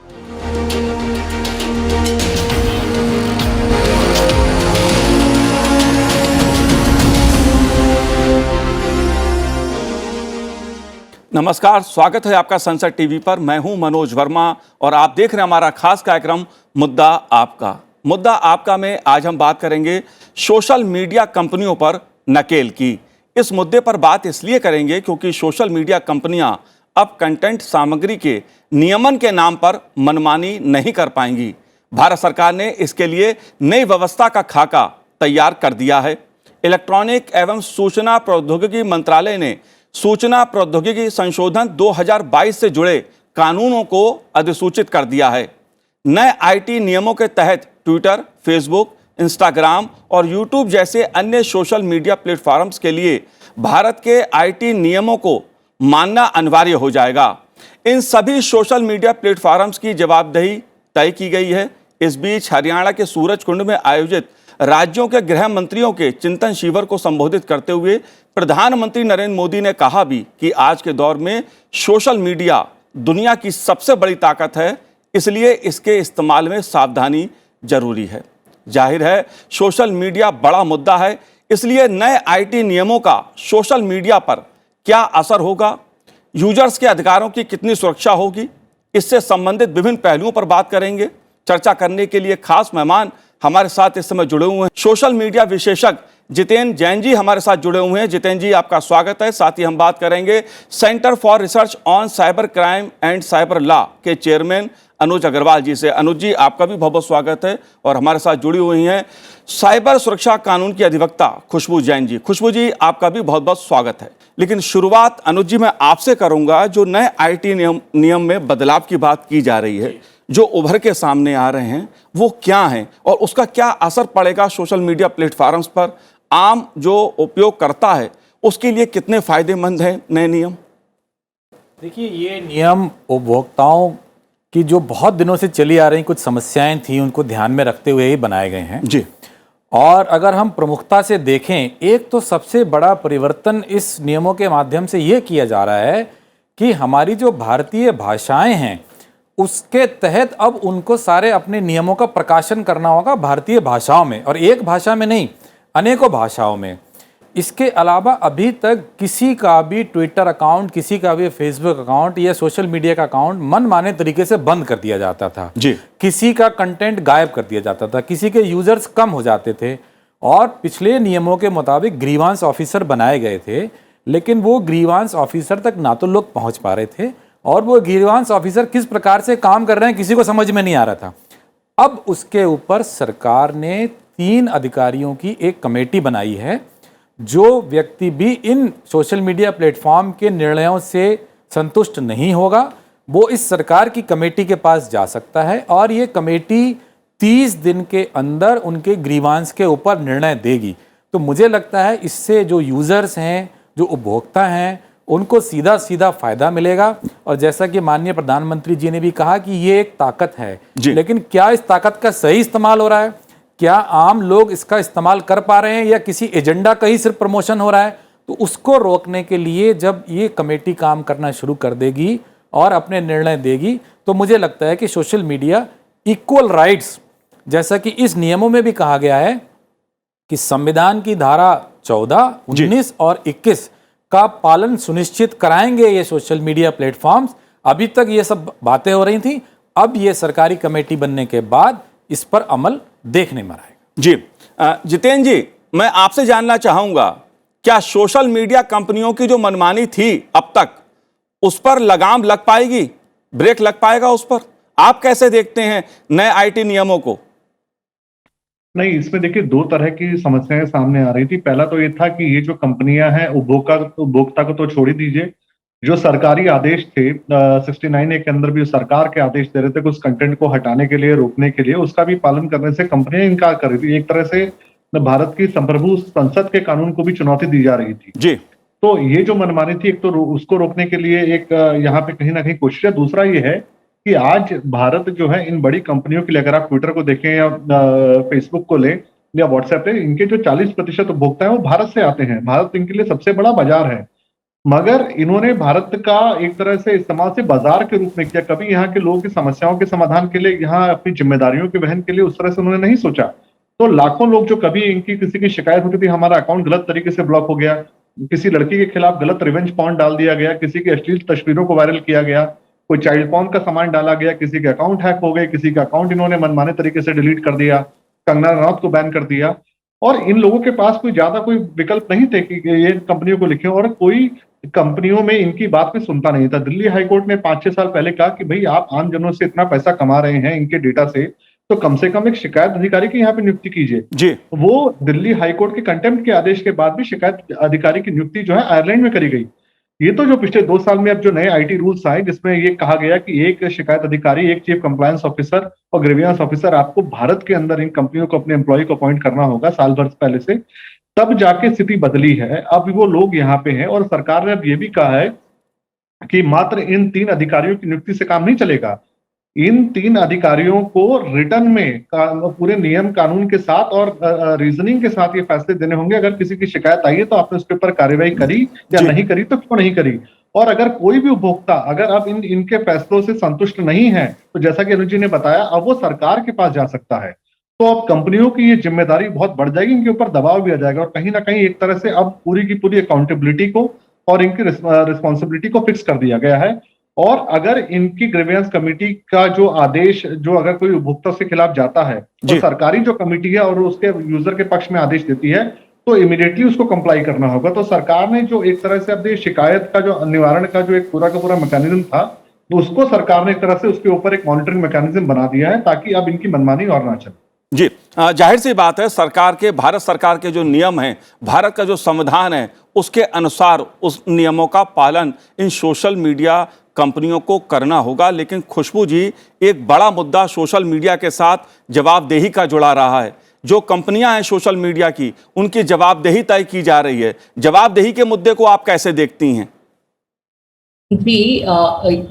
नमस्कार, स्वागत है आपका संसद टीवी पर। मैं हूं मनोज वर्मा और आप देख रहे हैं हमारा खास कार्यक्रम मुद्दा आपका। मुद्दा आपका में आज हम बात करेंगे सोशल मीडिया कंपनियों पर नकेल की। इस मुद्दे पर बात इसलिए करेंगे क्योंकि सोशल मीडिया कंपनियां अब कंटेंट सामग्री के नियमन के नाम पर मनमानी नहीं कर पाएंगी। भारत सरकार ने इसके लिए नई व्यवस्था का खाका तैयार कर दिया है। इलेक्ट्रॉनिक एवं सूचना प्रौद्योगिकी मंत्रालय ने सूचना प्रौद्योगिकी संशोधन 2022 से जुड़े कानूनों को अधिसूचित कर दिया है। नए आईटी नियमों के तहत ट्विटर, फेसबुक, इंस्टाग्राम और यूट्यूब जैसे अन्य सोशल मीडिया प्लेटफॉर्म्स के लिए भारत के आईटी नियमों को मानना अनिवार्य हो जाएगा। इन सभी सोशल मीडिया प्लेटफॉर्म्स की जवाबदेही तय की गई है। इस बीच हरियाणा के सूरजकुंड में आयोजित राज्यों के गृह मंत्रियों के चिंतन शिविर को संबोधित करते हुए प्रधानमंत्री नरेंद्र मोदी ने कहा भी कि आज के दौर में सोशल मीडिया दुनिया की सबसे बड़ी ताकत है, इसलिए इसके इस्तेमाल में सावधानी जरूरी है। जाहिर है सोशल मीडिया बड़ा मुद्दा है, इसलिए नए आईटी नियमों का सोशल मीडिया पर क्या असर होगा, यूजर्स के अधिकारों की कितनी सुरक्षा होगी, इससे संबंधित विभिन्न पहलुओं पर बात करेंगे। चर्चा करने के लिए खास मेहमान हमारे साथ इस समय जुड़े हुए हैं। सोशल मीडिया विशेषज्ञ जितेंद्र जैन जी हमारे साथ जुड़े हुए हैं। जितेंद्र जी, आपका स्वागत है। साथ ही हम बात करेंगे centre for research on cyber crime and cyber law के चेयरमैन अनुज अग्रवाल जी से। अनुज जी, आपका भी बहुत बहुत स्वागत है। और हमारे साथ जुड़ी हुई हैं साइबर सुरक्षा कानून की अधिवक्ता खुशबू जैन जी। खुशबू जी, आपका भी बहुत बहुत स्वागत है। लेकिन शुरुआत अनुज जी मैं आपसे करूंगा। जो नए आईटी नियम में बदलाव की बात की जा रही है, जो उभर के सामने आ रहे हैं, वो क्या हैं और उसका क्या असर पड़ेगा सोशल मीडिया प्लेटफॉर्म्स पर, आम जो उपयोग करता है उसके लिए कितने फायदेमंद हैं नए नियम? देखिए, ये नियम उपभोक्ताओं की जो बहुत दिनों से चली आ रही कुछ समस्याएं थी, उनको ध्यान में रखते हुए ही बनाए गए हैं जी। और अगर हम प्रमुखता से देखें, एक तो सबसे बड़ा परिवर्तन इस नियमों के माध्यम से ये किया जा रहा है कि हमारी जो भारतीय भाषाएं हैं उसके तहत अब उनको सारे अपने नियमों का प्रकाशन करना होगा भारतीय भाषाओं में, और एक भाषा में नहीं, अनेकों भाषाओं में। इसके अलावा अभी तक किसी का भी ट्विटर अकाउंट, किसी का भी फेसबुक अकाउंट या सोशल मीडिया का अकाउंट मनमाने तरीके से बंद कर दिया जाता था जी। किसी का कंटेंट गायब कर दिया जाता था, किसी के यूजर्स कम हो जाते थे और पिछले नियमों के मुताबिक ग्रीवांस ऑफिसर बनाए गए थे, लेकिन वो ग्रीवांस ऑफिसर तक ना तो लोग पहुंच पा रहे थे और वो ग्रीवांस ऑफिसर किस प्रकार से काम कर रहे हैं किसी को समझ में नहीं आ रहा था। अब उसके ऊपर सरकार ने 3 अधिकारियों की एक कमेटी बनाई है। जो व्यक्ति भी इन सोशल मीडिया प्लेटफॉर्म के निर्णयों से संतुष्ट नहीं होगा, वो इस सरकार की कमेटी के पास जा सकता है और ये कमेटी 30 दिन के अंदर उनके ग्रीवांस के ऊपर निर्णय देगी। तो मुझे लगता है इससे जो यूजर्स हैं, जो उपभोक्ता हैं, उनको सीधा सीधा फायदा मिलेगा। और जैसा कि माननीय प्रधानमंत्री जी ने भी कहा कि ये एक ताकत है, लेकिन क्या इस ताकत का सही इस्तेमाल हो रहा है, क्या आम लोग इसका इस्तेमाल कर पा रहे हैं या किसी एजेंडा का ही सिर्फ प्रमोशन हो रहा है, तो उसको रोकने के लिए जब ये कमेटी काम करना शुरू कर देगी और अपने निर्णय देगी, तो मुझे लगता है कि सोशल मीडिया इक्वल राइट्स, जैसा कि इस नियमों में भी कहा गया है कि संविधान की धारा 14, 19 और 21 का पालन सुनिश्चित कराएंगे ये सोशल मीडिया प्लेटफॉर्म्स। अभी तक ये सब बातें हो रही थी, अब ये सरकारी कमेटी बनने के बाद इस पर अमल देखने में आएगा। जी जितेंद्र जी, मैं आपसे जानना चाहूंगा, क्या सोशल मीडिया कंपनियों की जो मनमानी थी अब तक, उस पर लगाम लग पाएगी, ब्रेक लग पाएगा उस पर? आप कैसे देखते हैं नए आईटी नियमों को? नहीं, इसमें देखिए 2 तरह की समस्याएं सामने आ रही थी। पहला तो ये था कि ये जो कंपनियां हैं, उपभोक्ता को तो छोड़ ही दीजिए, जो सरकारी आदेश थे 69A के अंदर भी सरकार के आदेश दे रहे थे कि उस कंटेंट को हटाने के लिए, रोकने के लिए, उसका भी पालन करने से कंपनियां इनकार कर रही थी। एक तरह से भारत की संप्रभु संसद के कानून को भी चुनौती दी जा रही थी जी। तो ये जो मनमानी थी, एक तो उसको रोकने के लिए एक यहाँ पे कहीं ना कहीं कोशिश है। दूसरा ये है कि आज भारत जो है इन बड़ी कंपनियों के लिए, अगर आप ट्विटर को देखें या फेसबुक को लें या व्हाट्सएप पे, इनके जो 40% उपभोक्ता है वो भारत से आते हैं। भारत इनके लिए सबसे बड़ा बाजार है। मगर इन्होंने भारत का एक तरह से इस्तेमाल से बाजार के रूप में किया। कभी यहाँ के लोगों की समस्याओं के समाधान के लिए, यहाँ अपनी जिम्मेदारियों के वहन के लिए उस तरह से उन्होंने नहीं सोचा। तो लाखों लोग जो कभी इनकी किसी की शिकायत होती थी, हमारा अकाउंट गलत तरीके से ब्लॉक हो गया, किसी लड़की के खिलाफ गलत रिवेंज पॉर्न डाल दिया गया, किसी की अश्लील तस्वीरों को वायरल किया गया, कोई चाइल्ड पॉर्न का सामान डाला गया, किसी के अकाउंट हैक हो गए, किसी का अकाउंट इन्होंने मनमाने तरीके से डिलीट कर दिया, कंगना रनौत को बैन कर दिया। और इन लोगों के पास कोई विकल्प नहीं थे कि ये कंपनियों को लिखें, और कोई कंपनियों में इनकी बात में सुनता नहीं था। दिल्ली हाईकोर्ट ने 5-6 साल पहले कहा कि भाई आप आम जनों से इतना पैसा कमा रहे हैं इनके डेटा से, तो कम से कम एक शिकायत अधिकारी की यहाँ पे नियुक्ति कीजिए। जी। वो दिल्ली हाईकोर्ट के कंटेम्प्ट के आदेश के बाद भी शिकायत अधिकारी की नियुक्ति जो है आयरलैंड में करी गई। ये तो जो पिछले 2 साल में अब जो नए आईटी रूल्स आए, जिसमें ये कहा गया कि एक शिकायत अधिकारी, एक चीफ कंप्लायंस ऑफिसर और ग्रीवियंस ऑफिसर आपको भारत के अंदर इन कंपनियों को अपने एम्प्लॉय को अपॉइंट करना होगा साल भर पहले से, तब जाके स्थिति बदली है। अब वो लोग यहाँ पे हैं और सरकार ने अब ये भी कहा है कि मात्र इन 3 अधिकारियों की नियुक्ति से काम नहीं चलेगा। इन 3 अधिकारियों को रिटर्न में पूरे नियम कानून के साथ और रीजनिंग के साथ ये फैसले देने होंगे। अगर किसी की शिकायत आई है तो आपने उसके ऊपर कार्रवाई करी या नहीं करी, तो क्यों नहीं करी। और अगर कोई भी उपभोक्ता अगर अब इनके फैसलों से संतुष्ट नहीं है, तो जैसा कि अनुज जी ने बताया, अब वो सरकार के पास जा सकता है। तो अब कंपनियों की ये जिम्मेदारी बहुत बढ़ जाएगी, इनके ऊपर दबाव भी आ जाएगा, और कहीं ना कहीं एक तरह से अब पूरी की पूरी अकाउंटेबिलिटी को और इनकी रिस्पॉन्सिबिलिटी को फिक्स कर दिया गया है। और अगर इनकी ग्रीवियंस कमेटी का जो आदेश, जो अगर कोई उपभोक्ता के खिलाफ जाता है, तो सरकारी जो कमेटी है और उसके यूजर के पक्ष में आदेश देती है, तो इमीडिएटली उसको कंप्लाई करना होगा। तो सरकार ने जो एक तरह से अपनी शिकायत का जो निवारण का जो एक पूरा का पूरा मैकेनिज्म था, तो उसको सरकार ने एक तरह से उसके ऊपर एक मॉनिटरिंग मैकेनिज्म बना दिया है, ताकि अब इनकी मनमानी और ना चले। जी, जाहिर सी बात है, भारत सरकार के जो नियम हैं, भारत का जो संविधान है, उसके अनुसार उस नियमों का पालन इन सोशल मीडिया कंपनियों को करना होगा। लेकिन खुशबू जी, एक बड़ा मुद्दा सोशल मीडिया के साथ जवाबदेही का जुड़ा रहा है। जो कंपनियां हैं सोशल मीडिया की, उनकी जवाबदेही तय की जा रही है। जवाबदेही के मुद्दे को आप कैसे देखती हैं? जी,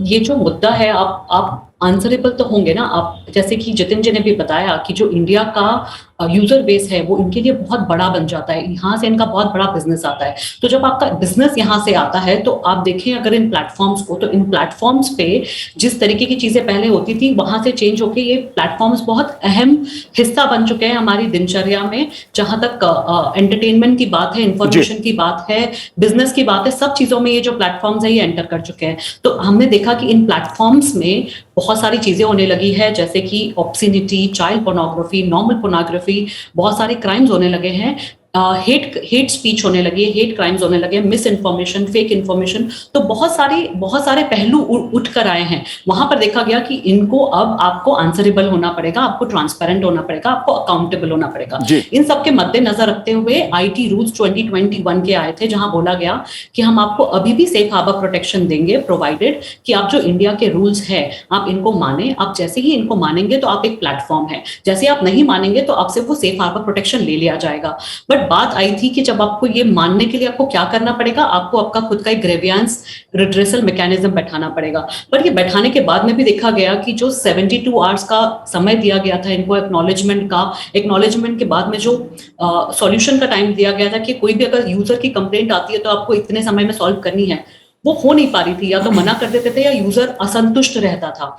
ये जो मुद्दा है, आप आंसरेबल तो होंगे ना। आप जैसे कि जितिन जी ने भी बताया कि जो इंडिया का यूजर बेस है वो इनके लिए बहुत बड़ा बन जाता है, यहाँ से इनका बहुत बड़ा बिजनेस आता है। तो जब आपका बिजनेस यहाँ से आता है, तो आप देखें अगर इन प्लेटफॉर्म्स को, तो इन प्लेटफॉर्म्स पे जिस तरीके की चीजें पहले होती थी, वहां से चेंज होके ये प्लेटफॉर्म्स बहुत अहम हिस्सा बन चुके हैं हमारी दिनचर्या में। जहां तक एंटरटेनमेंट की बात है, इंफॉर्मेशन की बात है, बिजनेस की बात है, सब चीजों में ये जो प्लेटफॉर्म्स है ये एंटर कर चुके हैं। तो हमने देखा कि इन प्लेटफॉर्म्स में बहुत सारी चीजें होने लगी है, जैसे कि obscenity, child pornography, normal pornography, बहुत सारे क्राइम्स होने लगे हैं, हेट स्पीच होने लगी है, हेट क्राइम्स होने लगे, मिस इन्फॉर्मेशन, फेक इन्फॉर्मेशन। तो बहुत सारे पहलू उठ कर आए हैं। वहां पर देखा गया कि इनको अब आपको आंसरेबल होना पड़ेगा, आपको ट्रांसपेरेंट होना पड़ेगा, आपको अकाउंटेबल होना पड़ेगा। इन सबके मद्देनजर रखते हुए आईटी रूल्स 2021 के आए थे, जहां बोला गया कि हम आपको अभी भी सेफ हार्बर प्रोटेक्शन देंगे, प्रोवाइडेड कि आप जो इंडिया के रूल्स है आप इनको माने। आप जैसे ही इनको मानेंगे तो आप एक प्लेटफॉर्म है, जैसे आप नहीं मानेंगे तो आपसे वो सेफ हार्बर प्रोटेक्शन ले लिया जाएगा। बट बात आई थी कि जब आपको ये मानने के लिए आपको क्या करना पड़ेगा, आपको आपका खुद का एक ग्रेवियंस रिड्रेसल मैकेनिज्म बैठाना पड़ेगा। पर ये बैठाने के बाद में भी देखा गया कि जो 72 आवर्स का समय दिया गया था इनको एक्नॉलेजमेंट के बाद में जो सॉल्यूशन का टाइम दिया गया था कि कोई भी अगर यूजर की कंप्लेंट आती है तो आपको इतने समय में सॉल्व करनी है, वो हो नहीं पा रही थी। या तो मना कर देते थे या यूजर असंतुष्ट रहता था।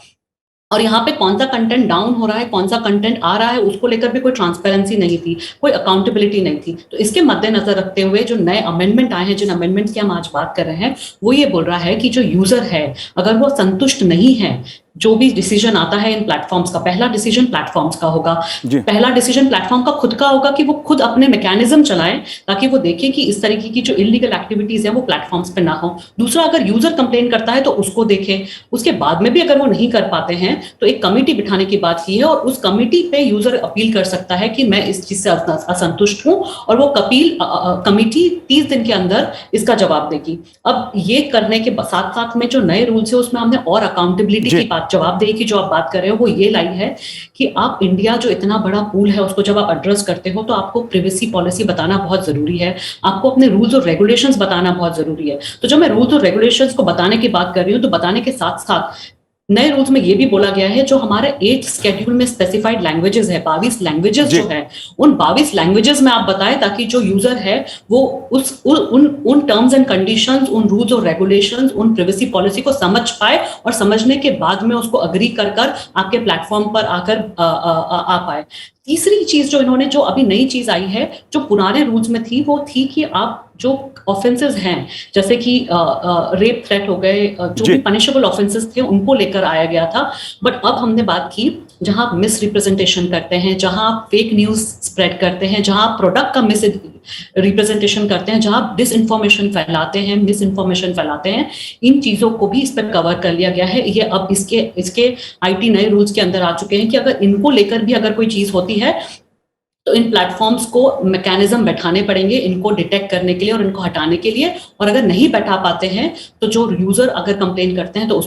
और यहाँ पे कौन सा कंटेंट डाउन हो रहा है, कौन सा कंटेंट आ रहा है, उसको लेकर भी कोई ट्रांसपेरेंसी नहीं थी, कोई अकाउंटेबिलिटी नहीं थी। तो इसके मद्देनजर रखते हुए जो नए अमेंडमेंट आए हैं, जिन अमेंडमेंट की हम आज बात कर रहे हैं, वो ये बोल रहा है कि जो यूजर है अगर वो संतुष्ट नहीं है, जो भी डिसीजन आता है इन प्लेटफॉर्म्स का, पहला डिसीजन प्लेटफॉर्म्स का होगा, पहला डिसीजन प्लेटफॉर्म का खुद का होगा कि वो खुद अपने मैकेनिज्म चलाएं, ताकि वो देखें कि इस तरीके की जो इलीगल एक्टिविटीज है वो प्लेटफॉर्म्स पे ना हो। दूसरा, अगर यूजर कंप्लेन करता है तो उसको देखें। उसके बाद में भी अगर वो नहीं कर पाते हैं तो एक कमेटी बिठाने की बात की है, और उस कमेटी पे यूजर अपील कर सकता है कि मैं इस चीज से असंतुष्ट हूं, और वो कमेटी 30 दिन के अंदर इसका जवाब देगी। अब ये करने के साथ साथ में जो नए रूल्स है उसमें हमने और अकाउंटेबिलिटी की बात, जवाबदेही की जो आप बात कर रहे हो, वो ये लाई है कि आप इंडिया जो इतना बड़ा पूल है उसको जब आप एड्रेस करते हो तो आपको प्रिवेसी पॉलिसी बताना बहुत जरूरी है, आपको अपने रूल्स और रेगुलेशंस बताना बहुत जरूरी है। तो जब मैं रूल्स और रेगुलेशंस को बताने की बात कर रही हूँ, तो बताने के साथ साथ नए रूल्स में ये भी बोला गया है, जो हमारे 8 स्केड्यूल में स्पेसिफाइड लैंग्वेजेस है, 22 लैंग्वेजेस जो है, उन 22 लैंग्वेजेस में आप बताएं, ताकि जो यूजर है वो उन टर्म्स एंड कंडीशंस, उन रूल्स और रेगुलेशंस, उन प्रिवेसी पॉलिसी को समझ पाए, और समझने के बाद में उसको अग्री कर आपके प्लेटफॉर्म पर आकर आ पाए। तीसरी चीज जो इन्होंने, जो अभी नई चीज आई है, जो पुराने रूल्स में थी, वो थी कि आप जो ऑफेंसेस हैं, जैसे कि रेप थ्रेट हो गए, जो भी पनिशेबल ऑफेंसेस थे, उनको लेकर आया गया था। बट अब हमने बात की, जहां आप मिस रिप्रेजेंटेशन करते हैं, जहां आप फेक न्यूज स्प्रेड करते हैं, जहां आप प्रोडक्ट का मिस रिप्रेजेंटेशन करते हैं, जहां आप डिस इन्फॉर्मेशन फैलाते हैं, मिस इन्फॉर्मेशन फैलाते हैं, इन चीजों को भी इस पर कवर कर लिया गया है। ये अब इसके आईटी नए रूल्स के अंदर आ चुके हैं कि अगर इनको लेकर भी अगर कोई चीज होती है, तो इन प्लेटफॉर्म्स को मैकेनिज्म बैठाने पड़ेंगे इनको डिटेक्ट करने के लिए और इनको हटाने के लिए। और अगर नहीं बैठा पाते हैं, तो जो यूजर अगर कंप्लेन करते हैं, तो उस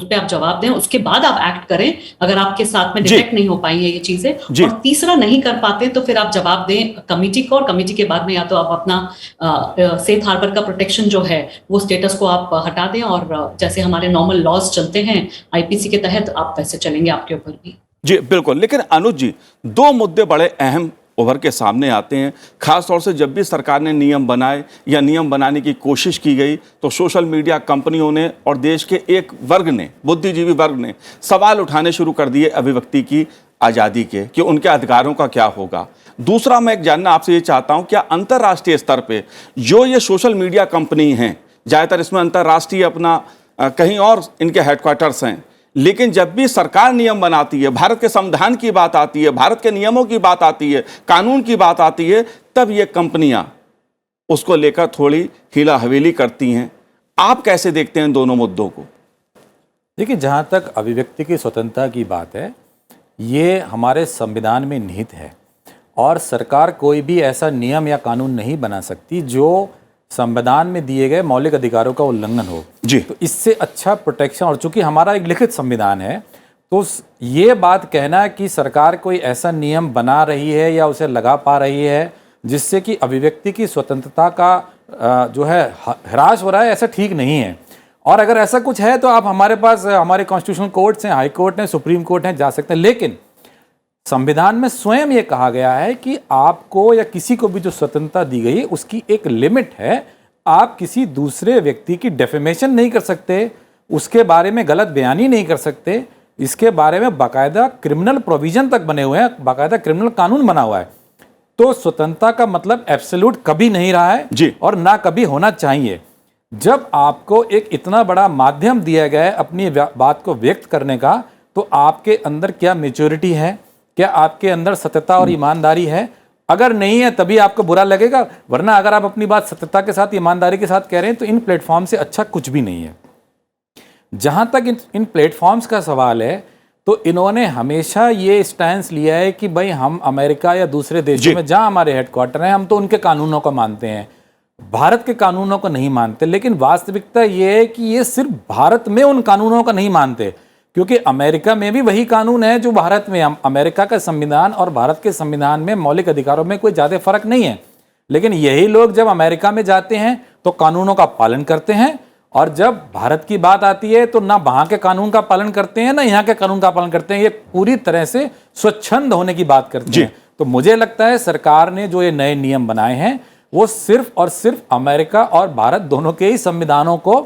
पे आप जवाब दें, उसके बाद आप एक्ट करें, अगर आपके साथ में डिटेक्ट नहीं हो पाई है ये चीजें। और तीसरा, नहीं कर पाते तो फिर आप जवाब दें कमिटी को, और कमिटी के बाद में या तो आप अपना सेफ हार्बर का प्रोटेक्शन जो है वो स्टेटस को आप हटा दें, और जैसे हमारे नॉर्मल लॉज चलते हैं आईपीसी के तहत, आप वैसे चलेंगे आपके ऊपर भी। जी बिल्कुल। लेकिन अनुज जी, दो मुद्दे बड़े अहम उभर के सामने आते हैं, खासतौर से जब भी सरकार ने नियम बनाए या नियम बनाने की कोशिश की गई, तो सोशल मीडिया कंपनियों ने और देश के एक वर्ग ने, बुद्धिजीवी वर्ग ने, सवाल उठाने शुरू कर दिए अभिव्यक्ति की आज़ादी के, कि उनके अधिकारों का क्या होगा। दूसरा, मैं एक जानना आपसे ये चाहता हूँ, क्या अंतर्राष्ट्रीय स्तर पर जो ये सोशल मीडिया कंपनी हैं, ज़्यादातर इसमें अंतर्राष्ट्रीय अपना कहीं और इनके हेडक्वार्टर्स हैं, लेकिन जब भी सरकार नियम बनाती है, भारत के संविधान की बात आती है, भारत के नियमों की बात आती है, कानून की बात आती है, तब ये कंपनियां उसको लेकर थोड़ी हीला हवेली करती हैं। आप कैसे देखते हैं दोनों मुद्दों को? देखिए, जहाँ तक अभिव्यक्ति की स्वतंत्रता की बात है, ये हमारे संविधान में निहित है, और सरकार कोई भी ऐसा नियम या कानून नहीं बना सकती जो संविधान में दिए गए मौलिक अधिकारों का उल्लंघन हो। जी। तो इससे अच्छा प्रोटेक्शन, और चूंकि हमारा एक लिखित संविधान है, तो ये बात कहना कि सरकार कोई ऐसा नियम बना रही है या उसे लगा पा रही है जिससे कि अभिव्यक्ति की स्वतंत्रता का जो है ह्रास हो रहा है, ऐसा ठीक नहीं है। और अगर ऐसा कुछ है तो आप हमारे पास, हमारे कॉन्स्टिट्यूशनल कोर्ट्स हैं, हाई कोर्ट हैं, सुप्रीम कोर्ट हैं, जा सकते हैं। लेकिन संविधान में स्वयं ये कहा गया है कि आपको या किसी को भी जो स्वतंत्रता दी गई उसकी एक लिमिट है। आप किसी दूसरे व्यक्ति की डेफेमेशन नहीं कर सकते, उसके बारे में गलत बयानी नहीं कर सकते। इसके बारे में बाकायदा क्रिमिनल प्रोविजन तक बने हुए हैं, बाकायदा क्रिमिनल कानून बना हुआ है। तो स्वतंत्रता का मतलब एब्सोल्यूट कभी नहीं रहा है जी, और ना कभी होना चाहिए। जब आपको एक इतना बड़ा माध्यम दिया गया है अपनी बात को व्यक्त करने का, तो आपके अंदर क्या मैच्योरिटी है, क्या आपके अंदर सत्यता और ईमानदारी है? अगर नहीं है तभी आपको बुरा लगेगा, वरना अगर आप अपनी बात सत्यता के साथ, ईमानदारी के साथ कह रहे हैं, तो इन प्लेटफॉर्म से अच्छा कुछ भी नहीं है। जहां तक इन प्लेटफॉर्म्स का सवाल है, तो इन्होंने हमेशा ये स्टैंस लिया है कि भाई हम अमेरिका या दूसरे देशों में जहां हमारे हेडक्वार्टर हैं, हम तो उनके कानूनों को मानते हैं, भारत के कानूनों को नहीं मानते। लेकिन वास्तविकता ये है कि ये सिर्फ भारत में उन कानूनों को नहीं मानते, क्योंकि अमेरिका में भी वही कानून है जो भारत में। अमेरिका का संविधान और भारत के संविधान में मौलिक अधिकारों में कोई ज़्यादा फर्क नहीं है। लेकिन यही लोग जब अमेरिका में जाते हैं तो कानूनों का पालन करते हैं, और जब भारत की बात आती है तो ना वहाँ के कानून का पालन करते हैं ना यहाँ के कानून का पालन करते हैं। ये पूरी तरह से स्वच्छंद होने की बात करते हैं। तो मुझे लगता है सरकार ने जो ये नए नियम बनाए हैं, वो सिर्फ और सिर्फ अमेरिका और भारत दोनों के ही संविधानों को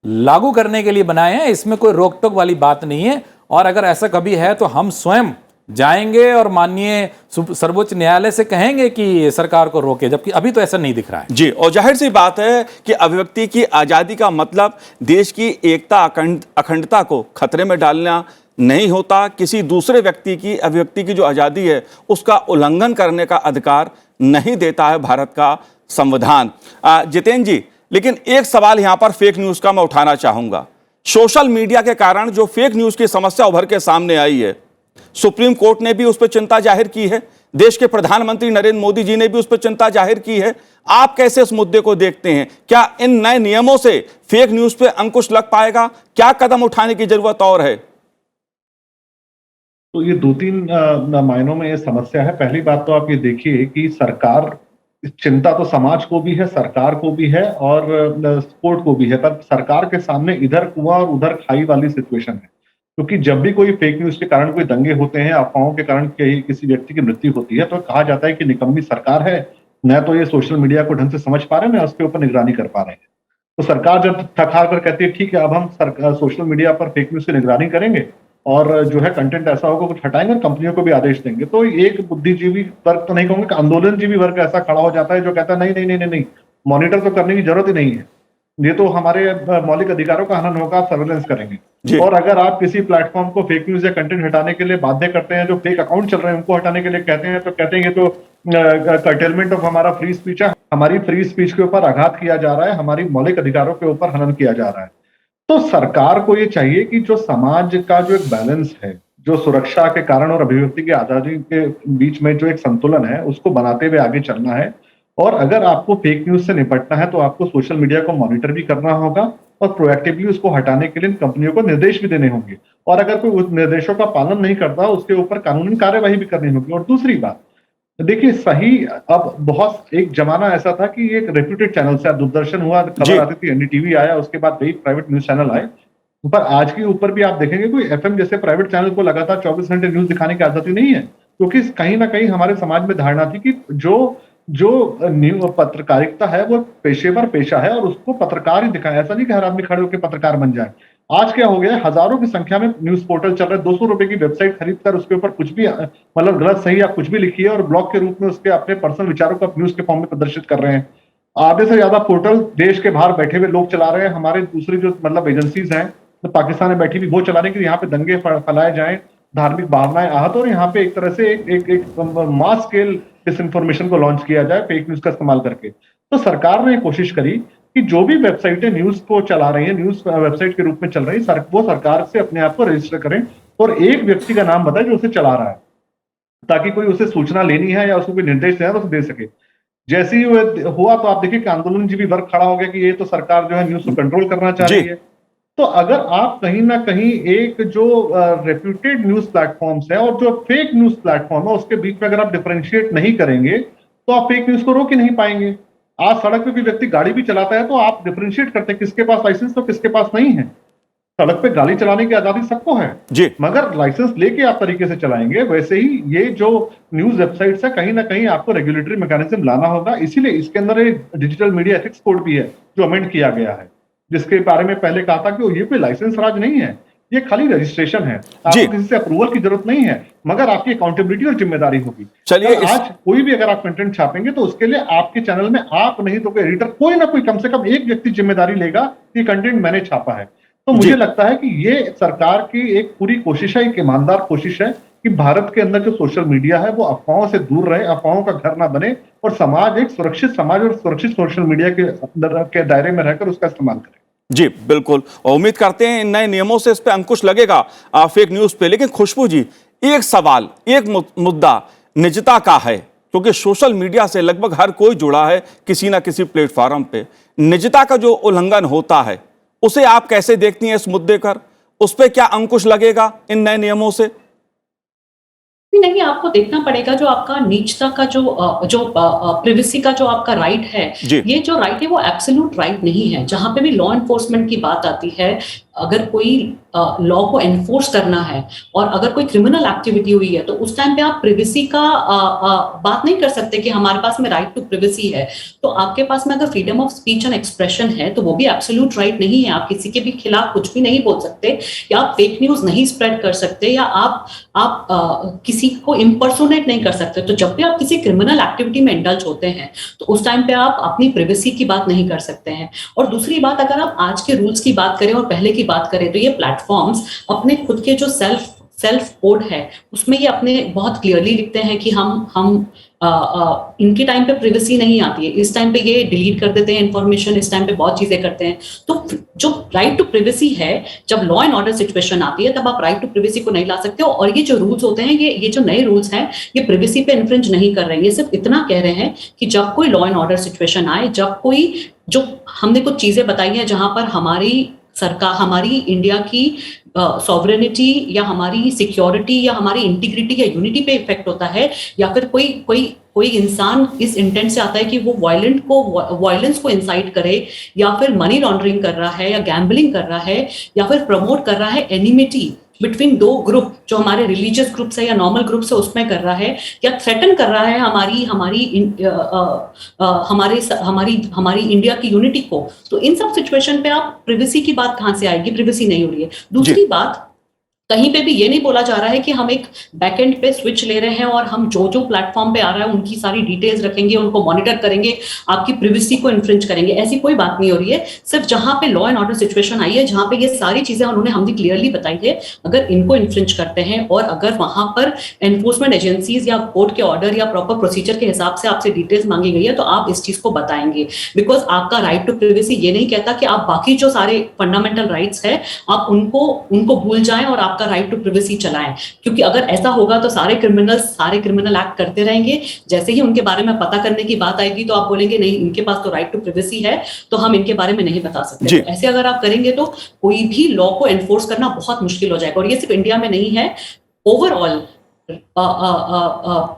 लागू करने के लिए बनाए हैं। इसमें कोई रोक टोक वाली बात नहीं है। और अगर ऐसा कभी है तो हम स्वयं जाएंगे और माननीय सर्वोच्च न्यायालय से कहेंगे कि सरकार को रोके, जबकि अभी तो ऐसा नहीं दिख रहा है। जी, और जाहिर सी बात है कि अभिव्यक्ति की आज़ादी का मतलब देश की एकता, अखंडता को खतरे में डालना नहीं होता। किसी दूसरे व्यक्ति की अभिव्यक्ति की जो आज़ादी है उसका उल्लंघन करने का अधिकार नहीं देता है भारत का संविधान। जितेंद्र जी, लेकिन एक सवाल यहाँ पर फेक न्यूज़ का मैं उठाना चाहूँगा। सोशल मीडिया के कारण जो फेक न्यूज़ की समस्या उभर के सामने आई है, सुप्रीम कोर्ट ने भी उस पर चिंता जाहिर की है, देश के प्रधानमंत्री नरेंद्र मोदी जी ने भी उस पर चिंता जाहिर की है। आप कैसे इस मुद्दे को देखते हैं? क्या इन नए नियमों से फेक न्यूज़ पे अंकुश लग पाएगा? क्या कदम उठाने की जरूरत और है? तो ये दो तीन मायनों में ये समस्या है। पहली बात तो आप ये देखिए कि सरकार चिंता तो समाज को भी है, सरकार को भी है और स्पोर्ट को भी है, पर सरकार के सामने इधर कुआं और उधर खाई वाली सिचुएशन है। क्योंकि जब भी कोई फेक न्यूज के कारण कोई दंगे होते हैं, अफवाहों के कारण किसी व्यक्ति की मृत्यु होती है, तो कहा जाता है कि निकम्मी सरकार है, न तो ये सोशल मीडिया को ढंग से समझ पा रहे हैं, न उसके ऊपर निगरानी कर पा रहे हैं। तो सरकार जब थक हार कर कहती है ठीक है अब हम सोशल मीडिया पर फेक न्यूज की निगरानी करेंगे और जो है कंटेंट ऐसा होगा कुछ हटाएंगे और कंपनियों को भी आदेश देंगे, तो एक बुद्धिजीवी वर्ग तो नहीं कहूंगा कि आंदोलनजीवी वर्ग ऐसा खड़ा हो जाता है जो कहता है नहीं नहीं नहीं नहीं नहीं, मॉनिटर तो करने की जरूरत ही नहीं है, ये तो हमारे मौलिक अधिकारों का हनन होगा, आप सर्वेलेंस करेंगे। और अगर आप किसी प्लेटफॉर्म को फेक न्यूज या कंटेंट हटाने के लिए बाध्य करते हैं, जो फेक अकाउंट चल रहे हैं उनको हटाने के लिए कहते हैं, तो कहते हैं तो कर्टेलमेंट ऑफ हमारा फ्री स्पीच है, हमारी फ्री स्पीच के ऊपर आघात किया जा रहा है, हमारी मौलिक अधिकारों के ऊपर हनन किया जा रहा है। तो सरकार को ये चाहिए कि जो समाज का जो एक बैलेंस है, जो सुरक्षा के कारण और अभिव्यक्ति की आजादी के बीच में जो एक संतुलन है, उसको बनाते हुए आगे चलना है। और अगर आपको फेक न्यूज से निपटना है तो आपको सोशल मीडिया को मॉनिटर भी करना होगा और प्रोएक्टिवली उसको हटाने के लिए कंपनियों को निर्देश भी देने होंगे, और अगर कोई उस निर्देशों का पालन नहीं करता उसके ऊपर कानूनी कार्यवाही भी करनी होगी। और दूसरी बात देखिए, सही अब बहुत एक जमाना ऐसा था कि एक रेप्यूटेड चैनल से दूरदर्शन हुआ, खबर आती थी, एनडीटीवी आया, उसके बाद कई प्राइवेट न्यूज चैनल आए, पर आज के ऊपर भी आप देखेंगे कोई एफएम जैसे प्राइवेट चैनल को लगातार 24 घंटे न्यूज दिखाने की आदत ही नहीं है, क्योंकि कहीं ना कहीं हमारे समाज में धारणा थी कि जो पत्रकारिता है वो पेशेवर पेशा है और उसको पत्रकार ही दिखाए, ऐसा नहीं कि हर आदमी खड़े होकर पत्रकार बन जाए। आज क्या हो गया है, हजारों की संख्या में न्यूज पोर्टल चल रहे हैं, 200 रुपए की वेबसाइट खरीद कर उसके ऊपर कुछ भी मतलब गलत सही या कुछ भी लिखिए और ब्लॉग के रूप में उसके अपने पर्सनल विचारों को न्यूज के फॉर्म में प्रदर्शित कर रहे हैं। आधे से ज्यादा पोर्टल देश के बाहर बैठे हुए लोग चला रहे हैं, हमारे दूसरी जो मतलब एजेंसीज हैं तो पाकिस्तान में बैठी हुई वो चला रही है कि यहाँ पे दंगे फैलाए जाएं, धार्मिक भावनाएं आहत, और यहाँ पे एक तरह से एक मास स्केल डिसइंफॉर्मेशन को लॉन्च किया जाए फेक न्यूज का इस्तेमाल करके। तो सरकार ने कोशिश करी कि जो भी वेबसाइटें न्यूज को चला रही हैं, न्यूज वेबसाइट के रूप में चल रही है, वो सरकार से अपने आप को रजिस्टर करें और एक व्यक्ति का नाम बताए जो उसे चला रहा है, ताकि कोई उसे सूचना लेनी है या उसको कोई निर्देश देना तो उसे दे सके। जैसे ही हुआ तो आप देखिए कि आंदोलनजीवी वर्ग खड़ा हो गया कि ये तो सरकार जो है न्यूज को कंट्रोल करना चाह रही है। तो अगर आप कहीं ना कहीं एक जो रेप्यूटेड न्यूज प्लेटफॉर्म्स है और जो फेक न्यूज प्लेटफॉर्म है उसके बीच में अगर आप डिफरेंशिएट नहीं करेंगे तो आप फेक न्यूज को रोक ही नहीं पाएंगे। आज सड़क पे कोई व्यक्ति गाड़ी भी चलाता है तो आप डिफरेंशिएट करते हैं किसके पास लाइसेंस तो किसके पास नहीं है। सड़क पे गाड़ी चलाने की आजादी सबको है जी, मगर लाइसेंस लेके आप तरीके से चलाएंगे। वैसे ही ये जो न्यूज वेबसाइट्स है कहीं ना कहीं आपको रेगुलेटरी मैकेनिज्म लाना होगा, इसीलिए इसके अंदर एक डिजिटल मीडिया एथिक्स कोड भी है जो अमेंड किया गया है, जिसके बारे में पहले कहा था कि ये कोई लाइसेंस राज नहीं है, ये खाली रजिस्ट्रेशन है, आपको किसी से अप्रूवल की जरूरत नहीं है, मगर आपकी अकाउंटेबिलिटी और जिम्मेदारी होगी। चलिए आज कोई भी अगर आप कंटेंट छापेंगे तो उसके लिए आपके चैनल में आप नहीं तो कोई एडिटर कोई ना कोई कम से कम एक व्यक्ति जिम्मेदारी लेगा कि कंटेंट मैंने छापा है। तो मुझे लगता है कि ये सरकार की एक पूरी कोशिश है, एक ईमानदार कोशिश है कि भारत के अंदर जो सोशल मीडिया है वो अफवाहों से दूर रहे, अफवाहों का घर ना बने और समाज एक सुरक्षित समाज और सुरक्षित सोशल मीडिया के दायरे में रहकर उसका इस्तेमाल करे। जी बिल्कुल, और उम्मीद करते हैं इन नए नियमों से इस पे अंकुश लगेगा फेक न्यूज पे। लेकिन खुशबू जी, एक सवाल, एक मुद्दा निजता का है, क्योंकि सोशल मीडिया से लगभग हर कोई जुड़ा है किसी ना किसी प्लेटफॉर्म पे। निजता का जो उल्लंघन होता है उसे आप कैसे देखती हैं इस मुद्दे पर? उस पर क्या अंकुश लगेगा इन नए नियमों से? नहीं, आपको देखना पड़ेगा जो आपका निजता का जो प्रिवेसी का जो आपका राइट है, ये जो राइट है वो एब्सोल्यूट राइट नहीं है। जहां पे भी लॉ एनफोर्समेंट की बात आती है, अगर कोई लॉ को एनफोर्स करना है और अगर कोई क्रिमिनल एक्टिविटी हुई है तो उस टाइम पे आप प्रिवेसी का बात नहीं कर सकते कि हमारे पास में राइट टू प्रिवेसी है। तो आपके पास में अगर freedom of speech and expression है तो वो भी एब्सोल्यूट राइट नहीं है। आप किसी के भी खिलाफ कुछ भी नहीं बोल सकते, या आप फेक न्यूज नहीं स्प्रेड कर सकते, या आप किसी को इम्पर्सोनेट नहीं कर सकते। तो जब भी आप किसी क्रिमिनल एक्टिविटी में इंडल्ज होते हैं तो उस टाइम पे आप अपनी प्रिवेसी की बात नहीं कर सकते हैं। और दूसरी बात, अगर आप आज के रूल्स की बात करें और पहले की बात करें तो ये प्लेटफॉर्म्स अपने खुद के जो सेल्फ कोड है उसमें ये अपने बहुत क्लियरली लिखते हैं कि हम इनके टाइम पे प्रिवेसी नहीं आती है, इस टाइम पे ये डिलीट कर देते हैं इंफॉर्मेशन, इस टाइम पे बहुत चीजें करते हैं। तो जो राइट टू प्रिवेसी है, जब लॉ एंड ऑर्डर सिचुएशन आती है तब आप राइट टू प्रिवेसी को नहीं ला सकते हो। और ये जो रूल्स होते हैं, ये जो नए रूल्स हैं, ये प्रिवेसी पे इन्फ्रिंज नहीं कर रहे हैं। ये सिर्फ इतना कह रहे हैं कि जब कोई लॉ एंड ऑर्डर सिचुएशन आए, जब कोई, जो हमने कुछ चीजें बताई हैं जहां पर हमारी सरकार, हमारी इंडिया की सॉवरेनिटी या हमारी सिक्योरिटी या हमारी इंटीग्रिटी या यूनिटी पे इफेक्ट होता है, या फिर कोई इंसान इस इंटेंट से आता है कि वो वायलेंस को इंसाइट करे, या फिर मनी लॉन्ड्रिंग कर रहा है, या गैम्बलिंग कर रहा है, या फिर प्रमोट कर रहा है एनिमिटी बिटवीन दो ग्रुप, जो हमारे रिलीजियस ग्रुप्स है या नॉर्मल ग्रुप्स है, उसमें कर रहा है, या थ्रेटन कर रहा है हमारी इंडिया की यूनिटी को, तो इन सब सिचुएशन पे आप प्रिवेसी की बात कहां से आएगी? प्रिवेसी नहीं हो रही है। दूसरी बात, कहीं पे भी ये नहीं बोला जा रहा है कि हम एक बैकएंड पे स्विच ले रहे हैं और हम जो प्लेटफॉर्म पे आ रहा है उनकी सारी डिटेल्स रखेंगे, उनको मॉनिटर करेंगे, आपकी प्रिवेसी को इन्फ्रिंज करेंगे। ऐसी कोई बात नहीं हो रही है। सिर्फ जहां पे लॉ एंड ऑर्डर सिचुएशन आई है, जहां पे ये सारी चीजें उन्होंने हमने क्लियरली बताई है, अगर इनको इन्फ्रिंज करते हैं और अगर वहां पर एनफोर्समेंट एजेंसीज या कोर्ट के ऑर्डर या प्रॉपर प्रोसीजर के हिसाब से आपसे डिटेल्स मांगी गई है, तो आप इस चीज को बताएंगे। बिकॉज आपका राइट टू प्रिवेसी ये नहीं कहता कि आप बाकी जो सारे फंडामेंटल राइट्स है आप उनको भूल जाएं और आपका राइट टू प्रिवेसी चलाएं, क्योंकि अगर ऐसा होगा तो सारे क्रिमिनल एक्ट करते रहेंगे। जैसे ही उनके बारे में पता करने की बात आएगी तो आप बोलेंगे नहीं, इनके पास तो राइट टू प्रिवेसी है, तो हम इनके बारे में नहीं बता सकते। तो ऐसे अगर आप करेंगे तो कोई भी लॉ को एनफोर्स करना बहुत मुश्किल हो जाएगा। और ये सिर्फ इंडिया में नहीं है, overall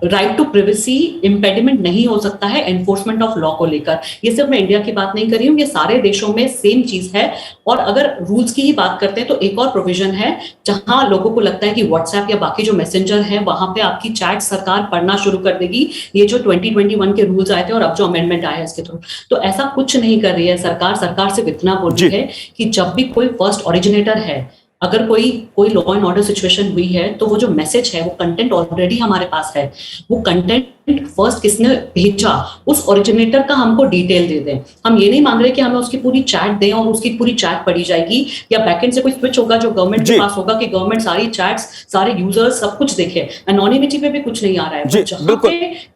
right to privacy impediment नहीं हो सकता है एनफोर्समेंट ऑफ लॉ को लेकर। ये सिर्फ मैं इंडिया की बात नहीं कर रही हूँ, ये सारे देशों में सेम चीज है। और अगर रूल्स की ही बात करते हैं तो एक और प्रोविजन है जहां लोगों को लगता है कि व्हाट्सएप या बाकी जो मैसेंजर है वहां पे आपकी चैट सरकार पढ़ना शुरू कर देगी, ये जो 2021 के रूल्स आए थे और अब जो अमेंडमेंट आया है इसके थ्रू, तो ऐसा कुछ नहीं कर रही है सरकार सिर्फ इतना बोल रही है कि जब भी कोई फर्स्ट ओरिजिनेटर है, अगर कोई लॉ एंड ऑर्डर सिचुएशन हुई है, तो वो जो मैसेज है, वो कंटेंट ऑलरेडी हमारे पास है, वो कंटेंट फर्स्ट किसने भेजा उस ओरिजिनेटर का हमको डिटेल दे दें। हम ये नहीं मांग रहे कि हमें उसकी पूरी चैट दें और उसकी पूरी चैट पढ़ी जाएगी, या बैकएंड से कोई स्विच होगा जो गवर्नमेंट के पास होगा कि गवर्नमेंट सारी चैट्स, सारे यूजर्स सब कुछ देखे। एनोनिमिटी पे भी कुछ नहीं आ रहा है।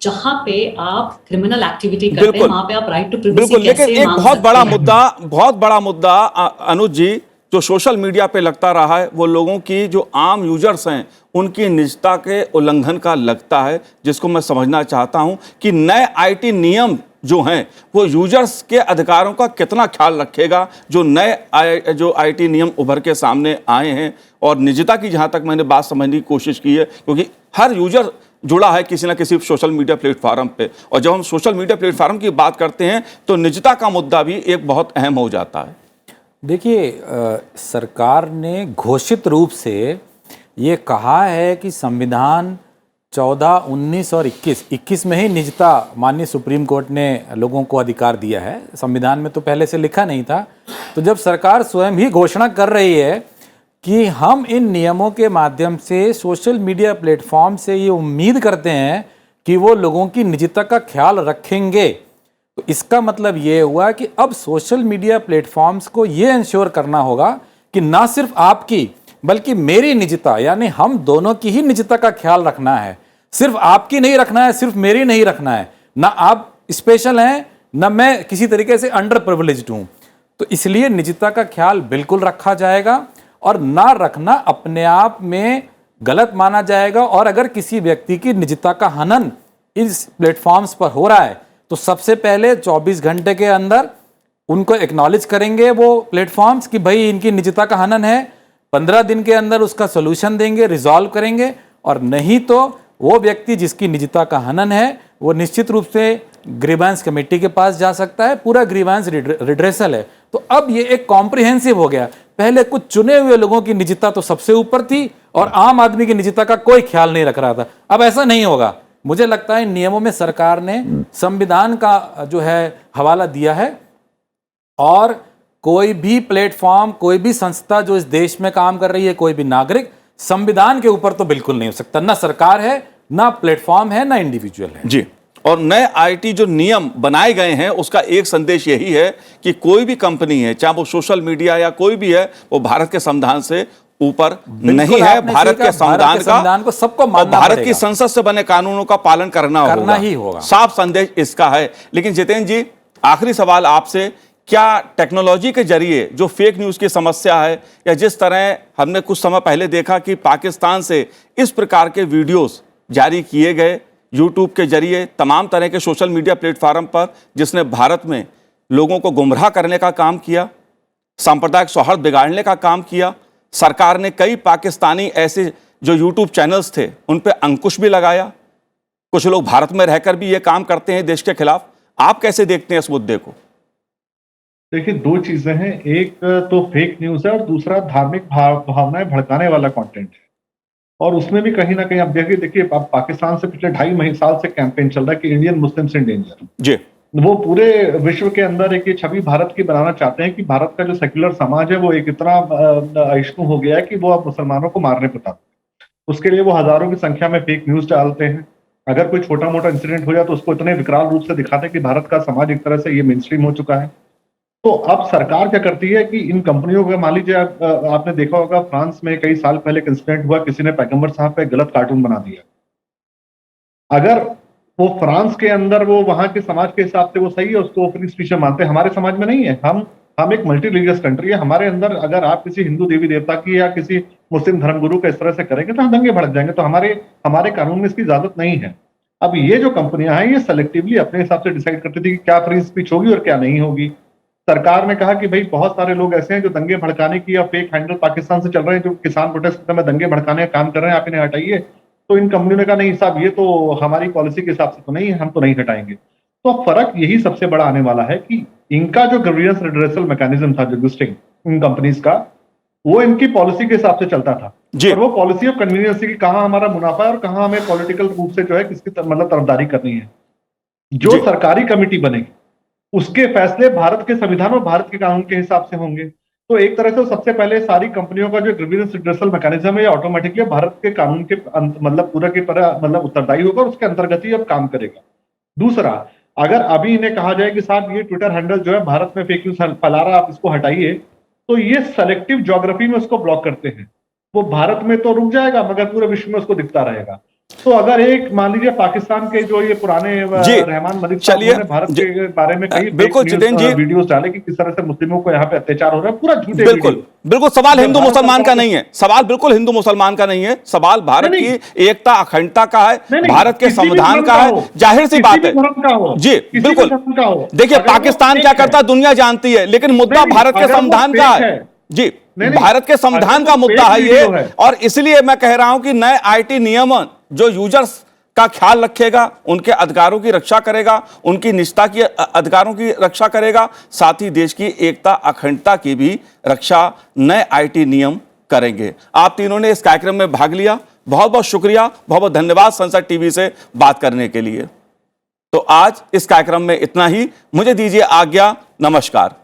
जहां पे आप क्रिमिनल एक्टिविटी करते हैं वहां पे आप राइट टू प्रिवेसी कैसे मांग सकते हैं? एक बहुत बड़ा मुद्दा अनुज जी जो सोशल मीडिया पे लगता रहा है, वो लोगों की जो आम यूजर्स हैं उनकी निजता के उल्लंघन का लगता है, जिसको मैं समझना चाहता हूं कि नए आईटी नियम जो हैं वो यूजर्स के अधिकारों का कितना ख्याल रखेगा। जो नए जो आईटी नियम उभर के सामने आए हैं और निजता की जहां तक मैंने बात समझने की कोशिश की है, क्योंकि हर यूजर जुड़ा है किसी ना किसी सोशल मीडिया प्लेटफॉर्म पे, और जब हम सोशल मीडिया प्लेटफॉर्म की बात करते हैं तो निजता का मुद्दा भी एक बहुत अहम हो जाता है। देखिए, सरकार ने घोषित रूप से ये कहा है कि संविधान 14, 19 और 21 में ही निजता, माननीय सुप्रीम कोर्ट ने लोगों को अधिकार दिया है। संविधान में तो पहले से लिखा नहीं था। तो जब सरकार स्वयं ही घोषणा कर रही है कि हम इन नियमों के माध्यम से सोशल मीडिया प्लेटफॉर्म से ये उम्मीद करते हैं कि वो लोगों की निजता का ख्याल रखेंगे, तो इसका मतलब ये हुआ कि अब सोशल मीडिया प्लेटफॉर्म्स को ये इंश्योर करना होगा कि ना सिर्फ आपकी बल्कि मेरी निजता, यानी हम दोनों की ही निजता का ख्याल रखना है। सिर्फ आपकी नहीं रखना है, सिर्फ मेरी नहीं रखना है। ना आप स्पेशल हैं, ना मैं किसी तरीके से अंडर प्रिविलेज्ड हूं। तो इसलिए निजता का ख्याल बिल्कुल रखा जाएगा और ना रखना अपने आप में गलत माना जाएगा। और अगर किसी व्यक्ति की निजता का हनन इस प्लेटफॉर्म्स पर हो रहा है तो सबसे पहले 24 घंटे के अंदर उनको एक्नॉलेज करेंगे वो प्लेटफॉर्म्स कि भाई इनकी निजता का हनन है। 15 दिन के अंदर उसका सोल्यूशन देंगे, रिजॉल्व करेंगे। और नहीं तो वो व्यक्ति जिसकी निजता का हनन है वो निश्चित रूप से ग्रीवेंस कमेटी के पास जा सकता है। पूरा ग्रीवेंस रिड्रेसल है। तो अब ये एक कॉम्प्रिहेंसिव हो गया। पहले कुछ चुने हुए लोगों की निजता तो सबसे ऊपर थी और आम आदमी की निजता का कोई ख्याल नहीं रख रहा था। अब ऐसा नहीं होगा। मुझे लगता है नियमों में सरकार ने संविधान का जो है हवाला दिया है और कोई भी प्लेटफॉर्म, कोई भी संस्था जो इस देश में काम कर रही है, कोई भी नागरिक संविधान के ऊपर तो बिल्कुल नहीं हो सकता। ना सरकार है, ना प्लेटफॉर्म है, ना इंडिविजुअल है। जी, और नए आईटी जो नियम बनाए गए हैं उसका एक संदेश यही है कि कोई भी कंपनी है, चाहे वो सोशल मीडिया या कोई भी है, वो भारत के संविधान से ऊपर नहीं है। भारत के संविधान को सबको मानना भारत की संसद से बने कानूनों का पालन करना ही होगा। साफ संदेश इसका है। लेकिन जितेंद्र जी, आखिरी सवाल आपसे, क्या टेक्नोलॉजी के जरिए जो फेक न्यूज़ की समस्या है, या जिस तरह हमने कुछ समय पहले देखा कि पाकिस्तान से इस प्रकार के वीडियोस जारी किए गए यूट्यूब के जरिए तमाम तरह के सोशल मीडिया प्लेटफॉर्म पर, जिसने भारत में लोगों को गुमराह करने का काम किया, सांप्रदायिक सौहार्द बिगाड़ने का काम किया। सरकार ने कई पाकिस्तानी ऐसे जो यूट्यूब चैनल्स थे उन पे अंकुश भी लगाया। कुछ लोग भारत में रहकर भी ये काम करते हैं देश के खिलाफ। आप कैसे देखते हैं इस मुद्दे को? देखिए, दो चीजें हैं, एक तो फेक न्यूज है और दूसरा धार्मिक भावनाएं भड़काने वाला कंटेंट है। और उसमें भी कहीं ना कहीं आप देखिए अब पाकिस्तान से पिछले 2.5 साल से कैंपेन चल रहा है कि इंडियन मुस्लिम्स इन डेंजर। जी, वो पूरे विश्व के अंदर एक ये छवि भारत की बनाना चाहते हैं कि भारत का जो सेक्युलर समाज है वो एक इतना अहिष्णु हो गया है कि वो अब मुसलमानों को मारने पर उतारते हैं। उसके लिए वो हजारों की संख्या में फेक न्यूज डालते हैं। अगर कोई छोटा मोटा इंसिडेंट हो जाए तो उसको इतने विकराल रूप से दिखाते हैं कि भारत का समाज एक तरह से ये मेन स्ट्रीम हो चुका है। तो अब सरकार क्या करती है कि इन कंपनियों का, मान लीजिए आपने देखा होगा फ्रांस में कई साल पहले एक इंसिडेंट हुआ, किसी ने पैगंबर साहब पे गलत कार्टून बना दिया। अगर वो फ्रांस के अंदर वो वहां के समाज के हिसाब से वो सही है, उसको फ्री स्पीच मानते हैं, हमारे समाज में नहीं है। हम एक मल्टी रिलीजियस कंट्री है। हमारे अंदर अगर आप किसी हिंदू देवी देवता की या किसी मुस्लिम धर्मगुरु का इस तरह से करेंगे तो हम दंगे भड़क जाएंगे। तो हमारे कानून में इसकी इजाजत नहीं है। अब ये जो कंपनियां हैं ये सेलेक्टिवली अपने हिसाब से डिसाइड करती थी कि क्या फ्री स्पीच होगी और क्या नहीं होगी। सरकार ने कहा कि भाई बहुत सारे लोग ऐसे हैं जो दंगे भड़काने की या फेक हैंडल पाकिस्तान से चल रहे हैं, जो किसान प्रोटेस्ट में दंगे भड़काने का काम कर रहे हैं, आप इन्हें हटाइए। तो इन कंपनियों ने कहा नहीं साहब, ये तो हमारी पॉलिसी के हिसाब से तो नहीं है, हम तो नहीं हटाएंगे। तो अब फर्क यही सबसे बड़ा आने वाला है कि इनका जो ग्रीवेंस रिड्रेसल मैकेनिज्म था जो एग्जिस्टिंग इन कंपनीज का, वो इनकी पॉलिसी के हिसाब से चलता था। और वो पॉलिसी ऑफ कन्वीनियंस की कहाँ हमारा मुनाफा है और कहाँ हमें पॉलिटिकल रूप से जो है किसकी मतलब तरफदारी करनी है। जो सरकारी कमेटी बनेगी उसके फैसले भारत के संविधान और भारत के कानून के हिसाब से होंगे। तो एक तरह से सबसे पहले सारी कंपनियों का जो ग्रीवेंस रिड्रेसल मैकेनिज्म है ये ऑटोमेटिकली भारत के कानून के मतलब पूरा के पूरा मतलब उत्तरदायी होगा और उसके अंतर्गत ही अब काम करेगा। दूसरा, अगर अभी इन्हें कहा जाए कि साहब ये ट्विटर हैंडल जो है भारत में फेक न्यूज फैला रहा है, आप इसको हटाइए, तो ये सेलेक्टिव ज्योग्राफी में उसको ब्लॉक करते हैं। वो भारत में तो रुक जाएगा मगर पूरे विश्व में उसको दिखता रहेगा। तो अगर एक मान लीजिए पाकिस्तान के जो ये पुराने रहमान मलिक साहब ने भारत के बारे में कई वीडियोस डाले कि किस तरह से मुस्लिमों को यहाँ पे अत्याचार हो रहा है, पूरा झूठे। बिल्कुल सवाल हिंदू मुसलमान का नहीं है, सवाल बिल्कुल हिंदू मुसलमान का नहीं है, सवाल भारत की एकता अखंडता का है, भारत के संविधान का है। जाहिर सी बात है जी, बिल्कुल। देखिए पाकिस्तान क्या करता दुनिया जानती है, लेकिन मुद्दा भारत के संविधान का है जी, भारत के संविधान का मुद्दा है ये। और इसलिए मैं कह रहा हूं कि नए आईटी नियमन जो यूजर्स का ख्याल रखेगा, उनके अधिकारों की रक्षा करेगा, उनकी निजता की अधिकारों की रक्षा करेगा, साथ ही देश की एकता अखंडता की भी रक्षा नए आईटी नियम करेंगे। आप तीनों ने इस कार्यक्रम में भाग लिया, बहुत बहुत शुक्रिया, बहुत बहुत धन्यवाद संसद टीवी से बात करने के लिए। तो आज इस कार्यक्रम में इतना ही, मुझे दीजिए आज्ञा, नमस्कार।